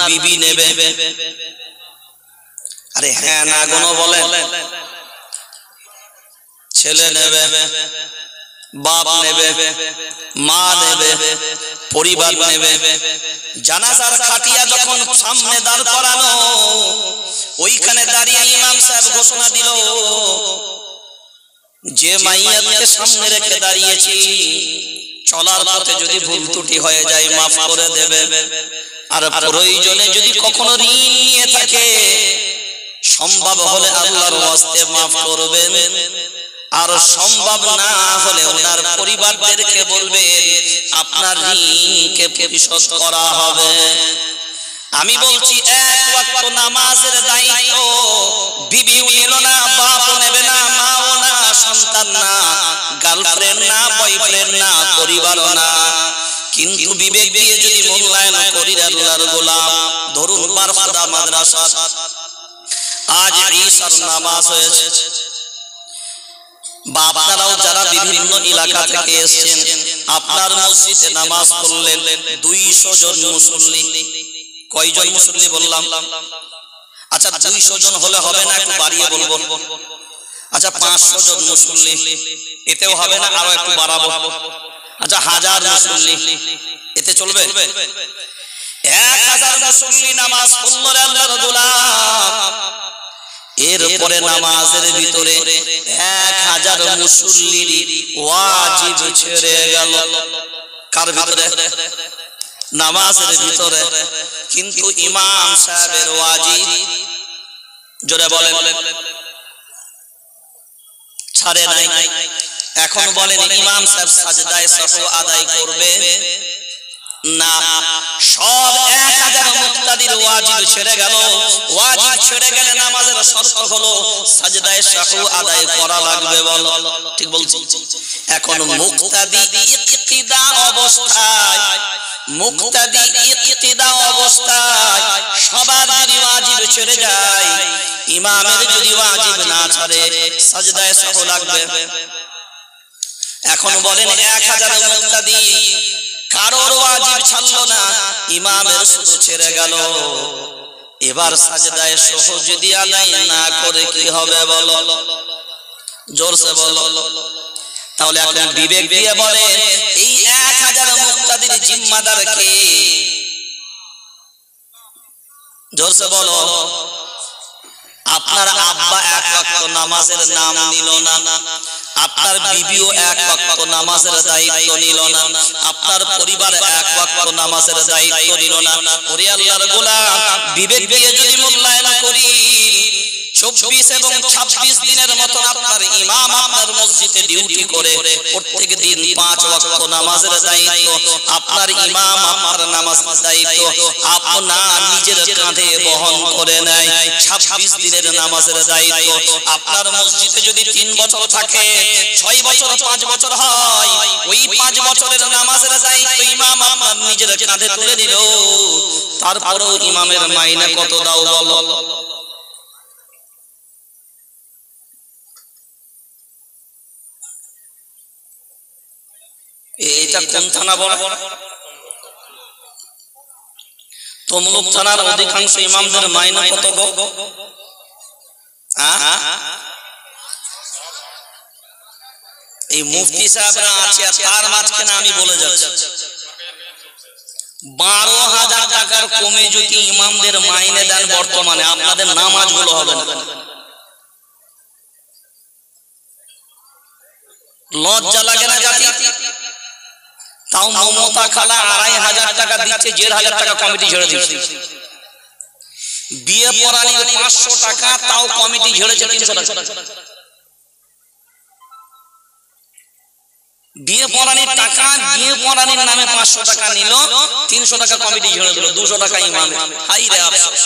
বিবি নেবে। আরে হ্যাঁ না কোনো বলেন, ছেলে নেবে, বাপ নেবে, মা নেবে, পরিবার নেবে। জানাজার খাটিয়া যখন সামনে দাঁড় করানো, ওইখানে দাঁড়িয়ে ইমাম সাহেব ঘোষণা দিল, যে মাইয়াতকে সামনে রেখে দাঁড়িয়েছি, চলার পথে যদি ভুল ত্রুটি হয়ে যায় মাফ করে দেবে, আর প্রয়োজনে যদি কখনো ঋণ নিয়ে থাকে সম্ভব হলে আল্লাহর ওয়াস্তে মাফ করবেন, আর সম্ভব না হলে ওনার পরিবারদেরকে বলবেন আপনার ঋণকে পরিশোধ করা হবে। আমি বলছি এক ওয়াক্ত নামাজের দায়িত্ব বিবিও নিল না, বাপও নেবে না, মাও না, সন্তান না, গার্লফ্রেন্ড না, বয়ফ্রেন্ড না, পরিবারও না, কিন্তু বিবেক দিয়ে যদি মূল্যায়ন করি আল্লাহর গোলাম, ধরুন বারখাদা মাদ্রাসা আজ ঈশার নামাজ হয়েছে, বা আপনারাও যারা বিভিন্ন এলাকা থেকে এসেছেন আপনার মসজিদে নামাজ পড়লেন 200 জন মুসল্লি। কয়জন মুসল্লি বললাম? আচ্ছা 200 জন হলে হবে না, একটু বাড়িয়ে বলবো। আচ্ছা 500 জন মুসল্লি, এতেও হবে না, আরো একটু বাড়াবো। আচ্ছা 1000 মুসল্লি, এতে চলবে? 1000 মুসল্লি নামাজ পড়ল আল্লাহর গোলাম, এরপরে নামাজের ভিতরে 1000 মুসল্লির ওয়াজিব ছেড়ে গেল। কার ভিতরে? নামাজের ভিতরে। কিন্তু ইমাম সাহেবের ওয়াজিব জোরে বলেন ছাড়ে নাই। এখন বলেন ইমাম সাহেব সাজদায়ে সাহু আদায় করবে না? সব 1000 মুক্তাদির ওয়াজিব ছেড়ে গেল। ওয়াজিব ছেড়ে গেলে নামাজের শর্ত হলো সাজদায়ে সাহু আদায় করা লাগবে। বলো ঠিক বলছি? এখন মুক্তাদি ইক্তিদা অবস্থায়, মুক্তাদি ইক্তিদা অবস্থায় সবার যদি ওয়াজিব ছেড়ে যায়, ইমামের যদি ওয়াজিব না ছাড়ে সাজদায়ে সাহু লাগবে। এখন বলেন 1000 মুক্তাদি কারোর ওয়াজিব ছাড়লো না, ইমামের শুধু ছেড়ে গেল, এবার সাজদায়ে সাহু যদি আদায় না করে কি হবে বলো? জোরসে বলো। তাহলে এখন বিবেক দিয়ে বলে এই 1000 মুক্তাদির জিম্মাদার কে? জোরসে বলো। আপনার আব্বা এক ওয়াক্ত নামাজের নাম নিল না, আপনার বিবিও এক ওয়াক্ত নামাজের দায়িত্ব নিল না, আপনার পরিবার এক ওয়াক্ত নামাজের দায়িত্ব নিল না। ওরে আল্লাহর গোলাম, বিবেক দিয়ে যদি মূল্যায়ন করি 24 এবং 26 দিনের মতো আপনার ইমাম আপনার মসজিদে ডিউটি করে প্রত্যেক দিন 5 ওয়াক্ত নামাজের দায়িত্ব, আপনার ইমাম আপনার নামাজের দায়িত্ব আপনার নিজের কাঁধে বহন করে নেয়। 26 দিনের নামাজের দায়িত্ব আপনার মসজিদে যদি 3 বছর থাকে, 6 বছর 5 বছর হয়, ওই 5 বছরের নামাজের দায়িত্ব ইমাম আপনার নিজের কাঁধে তুলে দিল। তারপরেও ইমামের মাইনে কত দাও বলো? এটা কোন থানা বলা? তমলুক থানার অধিকাংশ ইমামদের মাইনে কত গো? এই মুফতি সাহেবরা আছে, তার মাঝখানে আমি বলে যাচ্ছি 12,000 টাকার কমে যদি ইমামদের মাইনে দেন বর্তমানে, আপনাদের নামাজগুলো হবে না। লজ্জা লাগে না জাতি? তাও মমতা খালা 2,500 টাকা দিচ্ছে, 1,500 টাকা কমিটি ঝেড়ে দিচ্ছে। বিয়ে পড়ানির 500 টাকা, তাও কমিটি ঝেড়েছে 300 টাকা। বিয়ে পড়ানির টাকা, বিয়ে পড়ানির নামে 500 টাকা নিল, 300 টাকা কমিটি ঝেড়ে দিল, 200 টাকা ইমাম। হাই রে আফসোস,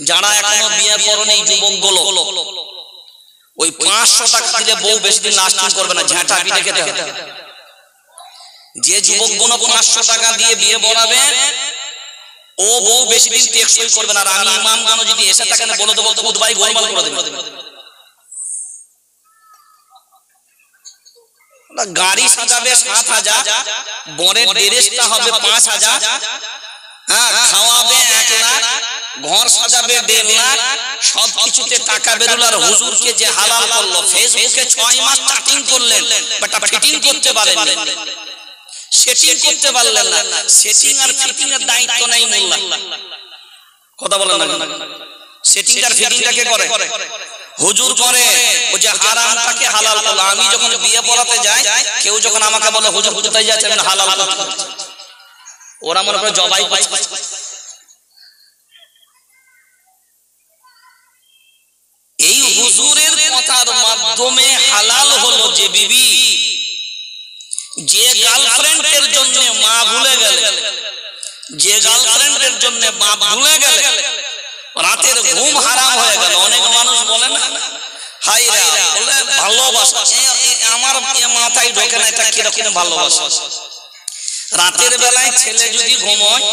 যারা এখনো বিয়ে পড়েনি যুবকগুলো, ওই 500 টাকা দিলে বউ বেশি দিন লাস্টিং করবে না, ঝাঁটা পিঠে খেতে হবে। যে যুবকগুলো 500 টাকা দিয়ে বিয়ে পড়াবে, ও বউ বেশি দিন টেকসই করবে না। আর আমি ইমামগণ যদি এসে থাকেন বলে দেবো খুদ ভাই গোলমাল করে দেবে। গাড়ি সাজাবে 7,000, বরের ড্রেসটা হবে 5,000, হ্যাঁ খাওয়াবে 1 ঘর সাজাবে 1.5 লাখ, সব কিছুতে টাকা বেরোল, আর হুজুরকে যে হালাল করলো, ফেসবুকে 6 মাস চ্যাটিং করলেন, বেটা ফিটিং করতে পারেন, সেটিং করতে পারলেন না। সেটিং আর ফিটিং এর দায়িত্ব নাই মোল্লা, কথা বলেন না। সেটিং আর ফিটিংটা কে করে? হুজুর করে। ও যে হারামটাকে হালাল করলো। আমি যখন বিয়ে পড়াতে যাই, কেউ যখন আমাকে বলে হুজুর কোথায় যাচ্ছেন, আমি হালাল করতে, ওরা মনে করে জবাই করছে। এই হুজুরের কথার মাধ্যমে হালাল হলো যে বিবি, যে গার্লফ্রেন্ডের জন্য মা ভুলে গেল, যে গার্লফ্রেন্ডের জন্য বাপ ভুলে গেল, রাতের ঘুম হারাম হয়ে গেল। অনেক মানুষ বলে না, হাইরা বলে ভালোবাসা, আমার মাথায় ঢোকে না এটা কিরকম ভালোবাসা। রাতের বেলায় ছেলে যদি ঘুমোয়,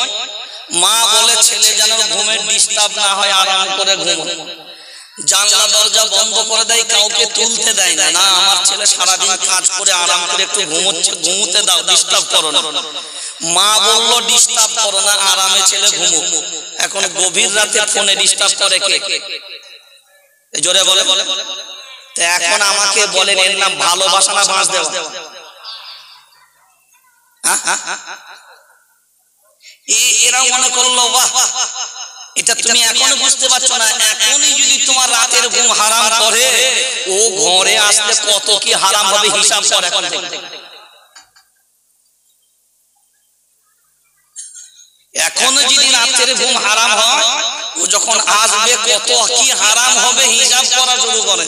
মা বলে ছেলে যেন ঘুমের ডিস্টার্ব না হয়, আরাম করে ঘুমোয়, জানলা দরজা বন্ধ করে দেয়, কাউকে তুলতে দেয় না। না, আমার ছেলে সারাদিন কাজ করে আরাম করে একটু ঘুমোচ্ছে, ঘুমোতে দাও, ডিস্টার্ব করো না। মা বললো ডিস্টার্ব করো না, আরামে ছেলে ঘুমুক। এখন গভীর রাতে ফোনে ডিস্টার্ব করে কে? জোরে বলে। তো এখন আমাকে বলেন, এর নাম ভালোবাসা না বাঁশ দেওয়া? এরা মনে করলো বাহ, এটা তুমি এখনো বুঝতে পারছো না। এখনই যদি তোমার রাতের ঘুম হারাম করে, ও ঘরে আসলে কত কি হারাম হবে হিসাব কর এখন থেকে। এখনো যদি রাতের ঘুম হারাম হয়, ও যখন আসবে কত কি হারাম হবে হিসাব করা শুরু করে।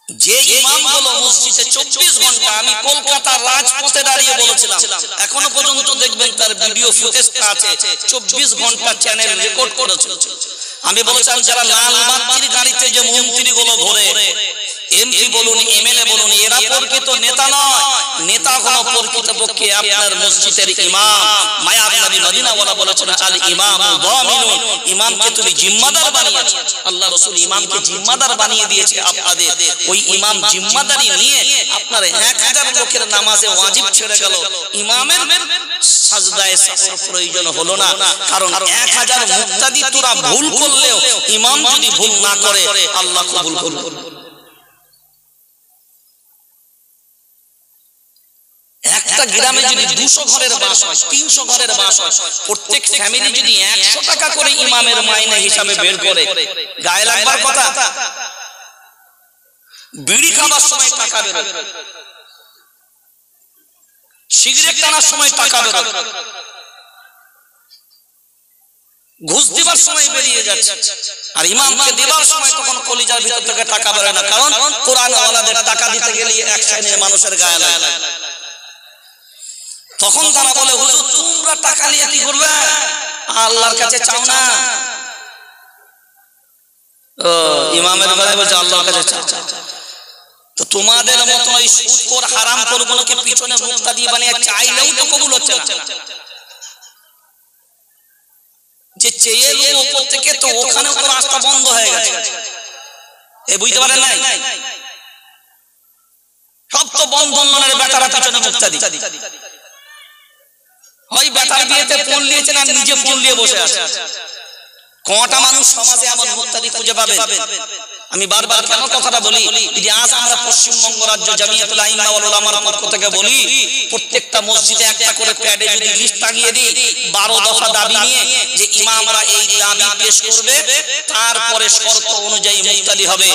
যে ইমামগুলো মসজিদে 24 ঘন্টা, আমি কলকাতার রাজপথে দাঁড়িয়ে বলেছিলাম, এখনো পর্যন্ত দেখবেন তার ভিডিও ফুটেজ আছে, 24 ঘন্টা চ্যানেল রেকর্ড করেছে। আমি বলেছিলাম যারা লাল বাতির গাড়িতে যে মন্ত্রীগুলো ঘোরে, এমপি বলুন, এমএলএ বলুন, এরা প্রকৃত নেতা নয়। নেতা হলো প্রকৃতপক্ষে আপনার মসজিদের ইমাম। মায়াবী নবী মদিনাওয়ালা বলেছেন, আল ইমামু দামিনুন, ইমামকে তুমি জিম্মাদার বানিয়েছো। আল্লাহ রাসূল ইমামকে জিম্মাদার বানিয়ে দিয়েছে আপনাদের। ওই ইমাম জিম্মাদারি নিয়ে আপনার 1000 লোকের নামাজে ওয়াজিব ছেড়ে গেল, ইমামের সাজদায়ে সাহর প্রয়োজন হলো না। কারণ 1000 মুক্তাদি তোরা ভুল করলেও ইমাম যদি ভুল না করে, আল্লাহ কবুল করবে। একটা গ্রামে যদি 200 ঘরের বাস হয়, 300 ঘরের বাস হয়, প্রত্যেক ফ্যামিলি যদি 100 টাকা করে ইমামের মাইনে হিসাবে বের করে, গায়ে লাগবার কথা। বিড়ি খাবার সময় টাকা বেরোয়, সিগারেট টানার সময় টাকা বেরোয়, ঘুষ দিবার সময় বেরিয়ে যাচ্ছে, আর ইমামকে দেবার সময় তখন কলিজার ভিতর থেকে টাকা বেরোয় না। কারণ কোরআন ওয়ালাদের টাকা দিতে গেলে এক শ্রেণীর মানুষের গায়ে লাগে। তখন তারা বলে, হুজুর তোমরা টাকা নিয়ে কি করবে, আল্লাহর কাছে চাও না? ইমামের ঘরে বলছে আল্লাহর কাছে চাও। তো তোমাদের মত ওই সুদখোর হারামখোরগুলোকে পিছনে মুক্তাদি বানিয়ে চাইলেও তো কবুল হচ্ছে না। যে চেয়ে এলো উপর থেকে, তো ওখানেও তো রাস্তা বন্ধ হয়ে গেছে। এ বুঝতে পারেন নাই? সব তো বন্ধনের বেটারা পিছনে মুক্তাদি। হয় বেটার বিয়েতে ফোন নিয়েছেন আর নিজে ফোন নিয়ে বসে আছে। কটা মানুষ সমাজে এমন মুক্তাদি খুঁজে পাবে? আমি বারবার কেন কথাটা বলি, যে আজ আমরা পশ্চিমবঙ্গ রাজ্য জামিয়াতুল আইম্মা ওয়াল উলামার পক্ষ থেকে বলি, প্রত্যেকটা মসজিদে একটা করে প্যাডে যদি লিস্ট টাঙিয়ে দিই 12 দফা দাবি নিয়ে, যে ইমামরা এই দাবি পেশ করবে, তারপরে শর্ত অনুযায়ী মুক্তাদি হবে।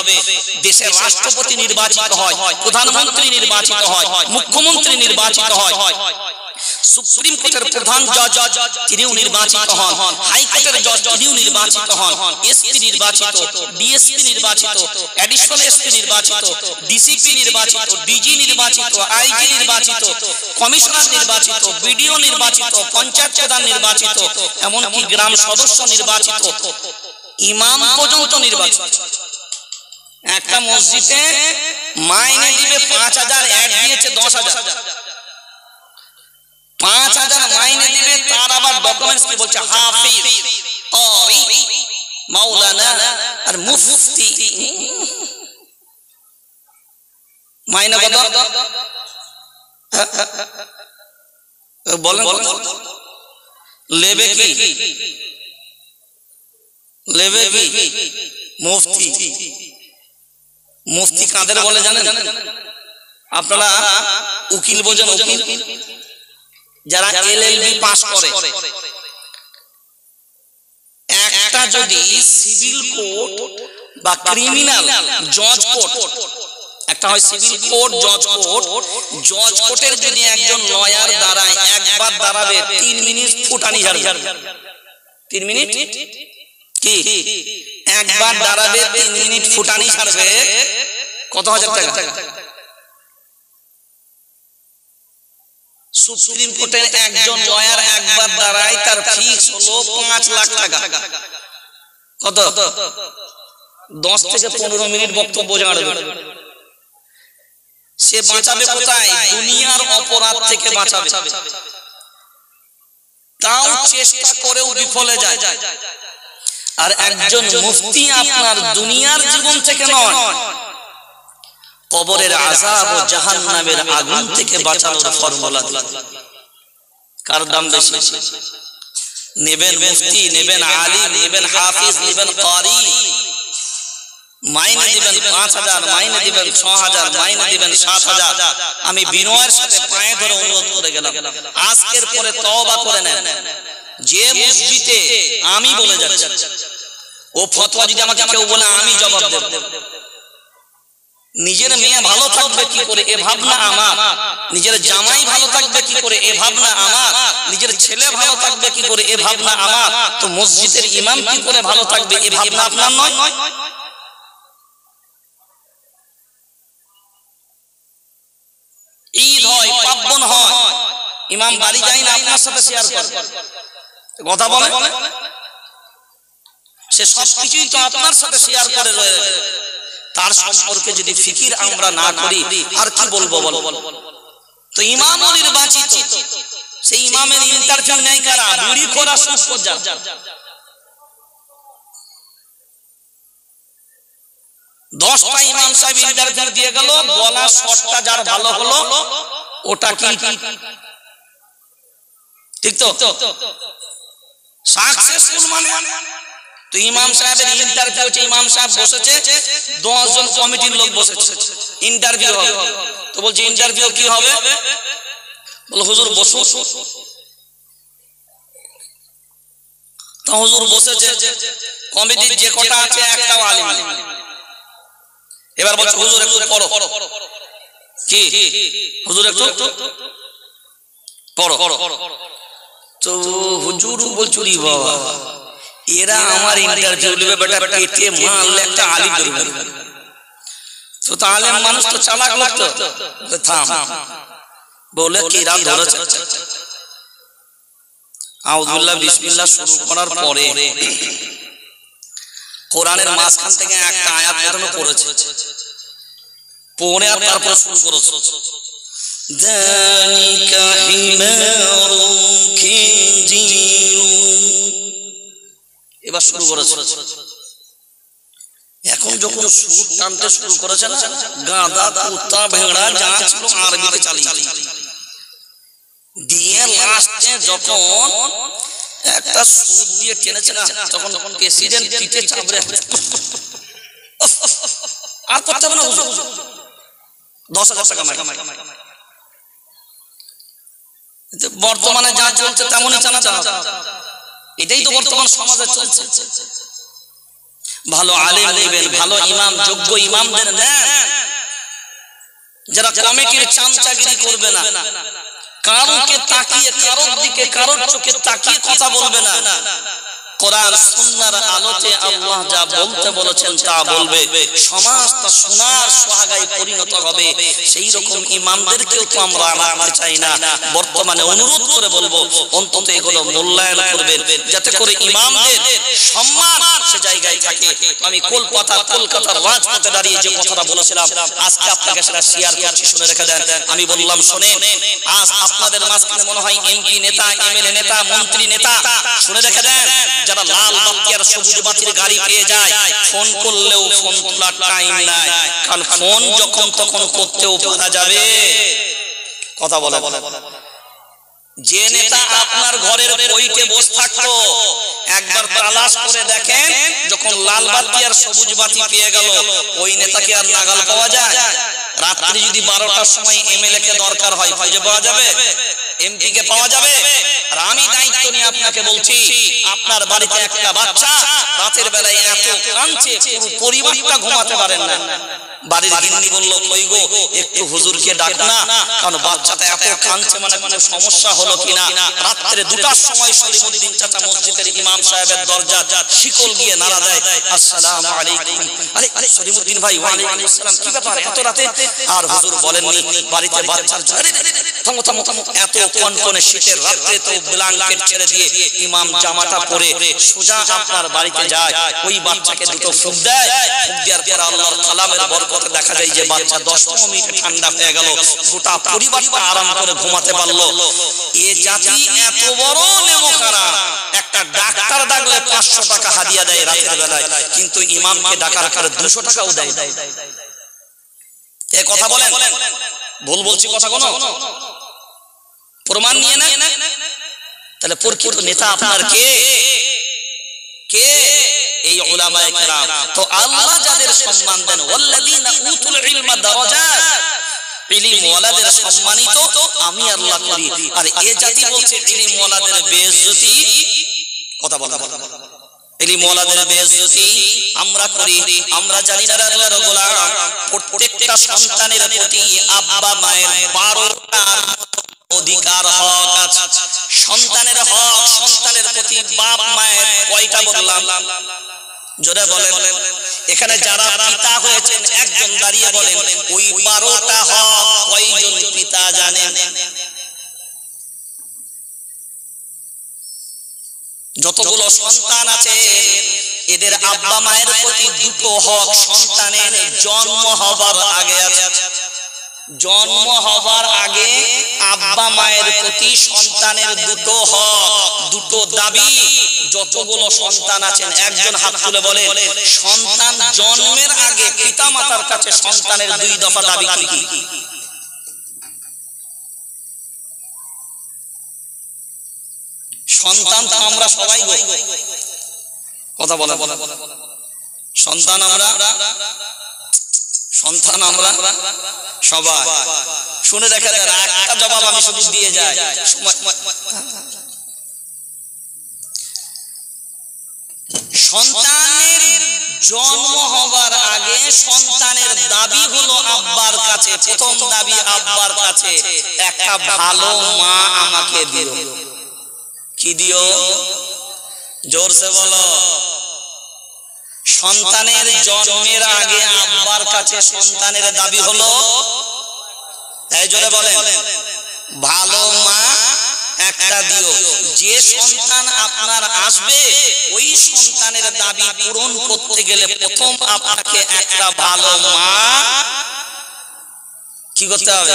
দেশের রাষ্ট্রপতি নির্বাচিত হয়, প্রধানমন্ত্রী নির্বাচিত হয়, মুখ্যমন্ত্রী নির্বাচিত হয়, সুপ্রিম কোর্টের প্রধান জজ তিনিও নির্বাচিত হন, হাইকোর্টের জজ তিনিও নির্বাচিত হন, এসপি নির্বাচিত, ডিএসপি নির্বাচিত, অ্যাডিশনাল এসপি নির্বাচিত, ডিসিপি নির্বাচিত, ডিজি নির্বাচিত, আইজি নির্বাচিত, কমিশনার নির্বাচিত, বিডিও নির্বাচিত, পঞ্চায়েত প্রধান নির্বাচিত, এমনকি গ্রাম সদস্য নির্বাচিত, ইমাম পর্যন্ত নির্বাচিত। একটা মসজিদে মাইনে দিবে 5000, অ্যাড দিয়েছে 10000। 5000 মাইনে দিবে, তার আবার ডকুমেন্টস কি বলছে, হাফিজ, ক্বারি, মাওলানা আর মুফতি। মাইনে কত? বলেন লেবে কি লেবে কি মুফতি মুফতি কাদের বলে জানেন আপনারা উকিল বোঝেন উকিল যারা এলএলবি পাস করে একটা যদি সিভিল কোর্ট বা ক্রিমিনাল জজ কোর্ট একটা হয় সিভিল কোর্ট জজ কোর্টের যদি একজন লয়ার দাঁড়ায় একবার দাঁড়াবে 3 মিনিট ফুটানি ঝাড়বে 3 মিনিট কি একবার দাঁড়াবে 3 মিনিট ফুটানি ছাড়বে কত হাজার টাকা সুপ্রিম কোর্টের একজন লয়ার একবার দাঁড়ায় তার ফিক্স হলো 5 লাখ টাকা কত 10 থেকে 15 মিনিট বক্তব্য জানাবে সে বাঁচাবে কোথায় দুনিয়ার অপরাধ থেকে বাঁচাবে তাও চেষ্টা করেও বিফলে যায় আর একজন মুফতি আপনার দুনিয়ার জীবন থেকে নয় কবরের আযাব ও জাহান্নামের আগুন থেকে বাঁচানোর ফর্মুলা কার দাম বেশি নেবেন মুফতি নেবেন আলিম নেবেন হাফিজ নেবেন ক্বারি মাইনে দিবেন 5000 মাইনে দিবেন 6000 মাইনে দিবেন 7000 আমি বিনয়ের সাথে পায়ে ধরে অনুরোধ করে গেলাম আজকের পরে তওবা করে নেন যে মসজিদে আমি বলে যাচ্ছি ও ফতোয়া যদি আমাকে কেউ বলে আমি জবাব দেব নিজের মেয়ে ভালো থাকবে কি করে এ ভাবনা আমার নিজের জামাই ভালো থাকবে কি করে এ ভাবনা আমার নিজের ছেলে ভালো থাকবে কি করে এ ভাবনা আমার তো মসজিদের ইমাম কি করে ভালো থাকবে এ ভাবনা আপনার নয় ঈদ হয় পার্বণ হয় ইমাম বাড়ি যায় না আপনার সাথে শেয়ার করে কথা বলে সে সবকিছুই তো আপনার সাথে শেয়ার করে রয়েছে তার সম্পর্কে যদি ফিকির আমরা না করি আর কি বলবো বলো তো ইমাম নির্বাচিত সেই ইমামের ইন্টারভিউ নেই কারা বিড়ি খোরা সুদ খোঁজা 10টা ইমাম সাহেব ইন্টারভিউ দিয়ে গেল বলা শর্টটা যার ভালো হলো ওটা কি ঠিক তো সাকসেসফুল মানে তো ইমাম সাহেবের ইন্টারভিউতে ইমাম সাহেব বসেছে 10 জন কমিটির লোক বসেছে ইন্টারভিউ হবে তো বলছে ইন্টারভিউ কি হবে বলে হুজুর বসুন তো হুজুর বসেছে কমিটির যে কটা আছে একটাও আলিম এবার বলছে হুজুর একটু পড়ো কি হুজুর একটু পড়ো তো হুজুর বলছুরি বাবা এরা আমার ইন্টারভিউ নেবে বেটা পেটে মারলে একটা আলিম ধরবে তো তাহলে মানুষ তো চালাক লোক তো থাম বলে কি রাত ধরেছে আউযুবিল্লাহ বিসমিল্লাহ শুরু করার পরে কোরআনের মাঝখান থেকে একটা আয়াত পড়ানো করেছে পড়ে আর তারপর শুরু করেছে যালিকা হিমারুন খিনজিরু এবার শুরু করেছে এখন যখন সুর টানতে শুরু করেছে না গাধা কুত্তা ভেড়া যা ছিল আরবিতে চালিয়ে দিয়ে লাস্টে যখন একটা সুর দিয়ে টেনেছে না তখন প্রেসিডেন্ট পিঠে চাপড়ে আর করতে হবে না হুজুর 10,000 টাকা কামাই বর্তমানে যা চলছে তেমনই চালাতে হবে এটাই তো বর্তমান সমাজে চলছে ভালো আলেম নেবেন ভালো ইমাম যোগ্য ইমামদের নেন যারা কমিটির চামচাগিরি করবে না কারোকে তাকিয়ে কারোর দিকে কারোর চোখে তাকিয়ে কথা বলবে না কোরআন সুন্নাহর আলোতে আল্লাহ যা বলতে বলেছেন তা বলবে সমাজটা সোনার সোহাগায় পরিণত হবে সেই রকম ইমামদেরকেও তো আমরা আনতে চাই না বর্তমানে অনুরোধ করে বলবো অন্তত এগুলো মূল্যায়ন করবেন যাতে করে ইমামদের সম্মান সে জায়গায় থাকে আমি কলকাতার রাজপথে দাঁড়িয়ে যে কথাটা বলেছিলাম আজকে আপনাকে সেটা শেয়ার করছি শুনে রেখে দেন আমি বললাম শুনেন আজ আপনাদের মাঝখানে মনে হয় এমপি নেতা এমএলএ নেতা মন্ত্রী নেতা শুনে রেখে দেন যারা লাল বাতি আর সবুজ বাতির গাড়ি পেয়ে যায় ফোন করলেও ফোন তোলার টাইম নাই কারণ ফোন যখন তখন করতেও পারা যাবে কথা বলে যে নেতা আপনার ঘরের বইতে বসে থাকতো একবার তালাশ করে দেখেন, যখন লাল বাতি আর সবুজ বাতি পেয়ে গেল ওই নেতাকে আর নাগাল পাওয়া যায়? রাত্রি যদি 12টার সময় এমএলএ কে দরকার হয় খুঁজে পাওয়া যাবে? এমপি কে পাওয়া যাবে? আর আমি দায়িত্ব নিয়ে আপনাকে বলছি, আপনার বাড়িতে একটা বাচ্চা রাতের বেলায় এত কাঁদছে পুরো পরিবারটা ঘুমাতে পারেন না, বাড়ির গিন্নি বলল কই গো একটু হুজুরকে ডাক না, কারণ বাচ্চাটা এত কাঁদছে, মানে কোনো সমস্যা হলো কিনা। রাত্রে 2টার সময় সলিমুদ্দিন চাচা মসজিদের ইমাম সাহেবের দরজা শিকল গিয়ে নাড়া দেয়, আসসালামু আলাইকুম। আরে সলিমুদ্দিন ভাই, ওয়া আলাইকুম আসসালাম, কি ব্যাপার এত রাতে? আর হুজুর বলেননি বাড়িতে বাচ্চা, থামো থামো থামো, এত কনকনে শীতের রাত্রে তো ব্ল্যাঙ্কেট ছেড়ে দিয়ে ইমাম জামাটা পরে সোজা আপনার বাড়িতে যায়, ওই বাচ্চাকে দুটো ফুঁক দেয়, ফুঁক দেওয়ার পর আল্লাহর কালামের বরকতে দেখা যায় যে বাচ্চা 10 মিনিট ঠান্ডা হয়ে গেল, গোটা পরিবারটা আরাম করে ঘুমাতে পারলো। এ জাতি এত বড় নেমখারাম, একটা ডাক্তার ডাকলে 500 টাকা হাদিয়া দেয় রাতের বেলায়, কিন্তু ইমামকে ডাকার আকারে 200 টাকাও দেয়। এ কথা বলেন, ভুল বলছি কথা কোনো? প্রমাণ নিয়ে না? তাহলে প্রকৃত নেতা আপনার কে? কে? এই উলামায়ে কেরাম। তো আল্লাহ যাদের সম্মান দেন, ওয়াল্লাযীনা উতুল ইলমা দারাজাত, ইলম ওয়ালাদের সম্মানিত আমি আল্লাহ করি। আর এ জাতি বলছে ইলম ওয়ালাদের বেইজ্জতি, কথা বলা, ইলম ওয়ালাদের বেইজ্জতি আমরা করি। আমরা জানি না আল্লাহর গোলাম, প্রত্যেকটা সন্তানের প্রতি আব্বা মায়ের 12টা অধিকার হক আছে। সন্তানের হক, সন্তানের প্রতি বাপ মায়ের কয়টা বললাম? জোরে বলেন। এখানে যারা পিতা হয়েছেন একজন দাঁড়িয়ে বলেন ওই 12টা হক কয়জন পিতা জানেন? যতগুলো সন্তান আছে এদের আব্বা মায়ের প্রতি 2টো হক সন্তানের জন্ম হবার আগে আছে। জন্ম হবার আগে আব্বা মায়ের প্রতি সন্তানের 2টো হক, 2টো দাবি। যতগুলো সন্তান আছেন একজন হাত তুলে বলে সন্তান জন্মের আগে পিতা মাতার কাছে সন্তানের 2 দফা দাবি কি কি? সন্তান তো আমরা সবাই কথা বলে, সন্তান আমরা সবাই। শুনে দেখা যায় একটা জবাব আমি শুধু দিয়ে যাই, সন্তানের জন্ম হবার আগে সন্তানের দাবি হলো আব্বার কাছে, প্রথম দাবি আব্বার কাছে একটা ভালো মা আমাকে দিও। কি দিও? জোরসে বলো। সন্তানের জন্মের আগে আব্বার কাছে সন্তানের দাবি হলো, এই জোরে বলেন, ভালো মা একটা দিও। যে সন্তান আপনার আসবে ওই সন্তানের দাবি পূরণ করতে গেলে প্রথম আপনাকে একটা ভালো মা কি করতে হবে?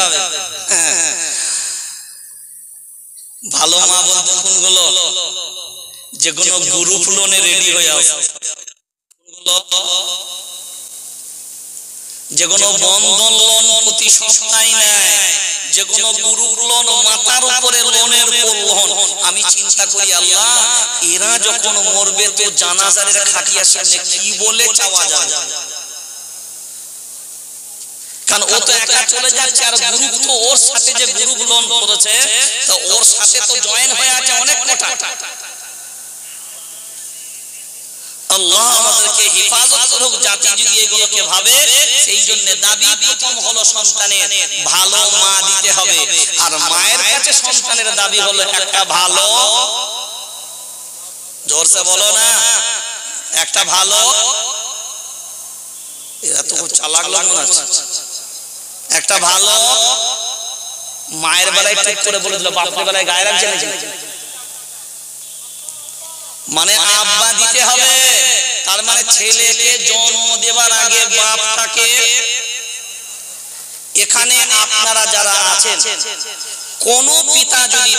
ভালো মা বলতে কোনগুলো? যেগুলো গ্রুপ লোনে রেডি হয়ে আছে, যেগুলো বন্ধন লোন প্রতি সপ্তাহে নেয়, যেগুলো গ্রুপ লোন মাথার উপরে লোনের লোন। আমি চিন্তা করি আল্লাহ এরা যখন মরবে তো জানাজার খাটিয়ার সামনে কি বলে চাওয়া যাবে? কারণ ও তো একা চলে যাচ্ছে, আর গ্রুপ তো ওর সাথে যে গ্রুপ লোন করেছে তো ওর সাথে তো জয়েন হয়ে আছে অনেক কোটা। আল্লাহ আমাদেরকে হেফাজত করুক জাতি যদি এগুলোকে ভাবে। সেই জন্য দাবি প্রথম হলো সন্তানের ভালো মা দিতে হবে, আর মায়ের কাছে সন্তানের দাবি হলো একটা ভালো, জোরসে বলো না, একটা ভালো। এরা তো চালাক লোক মনে হচ্ছে। একটা ভালো মায়ের বেলায় ঠিক করে বলে দিল, বাপের বেলায় গায়ে রাখছে নাকি? মানে আব্বা দিতে হবে, তার মানে ছেলেকে জন্ম দেবার আগে বাপটাকে। এখানে আপনারা যারা আছেন কোন পিতা যদি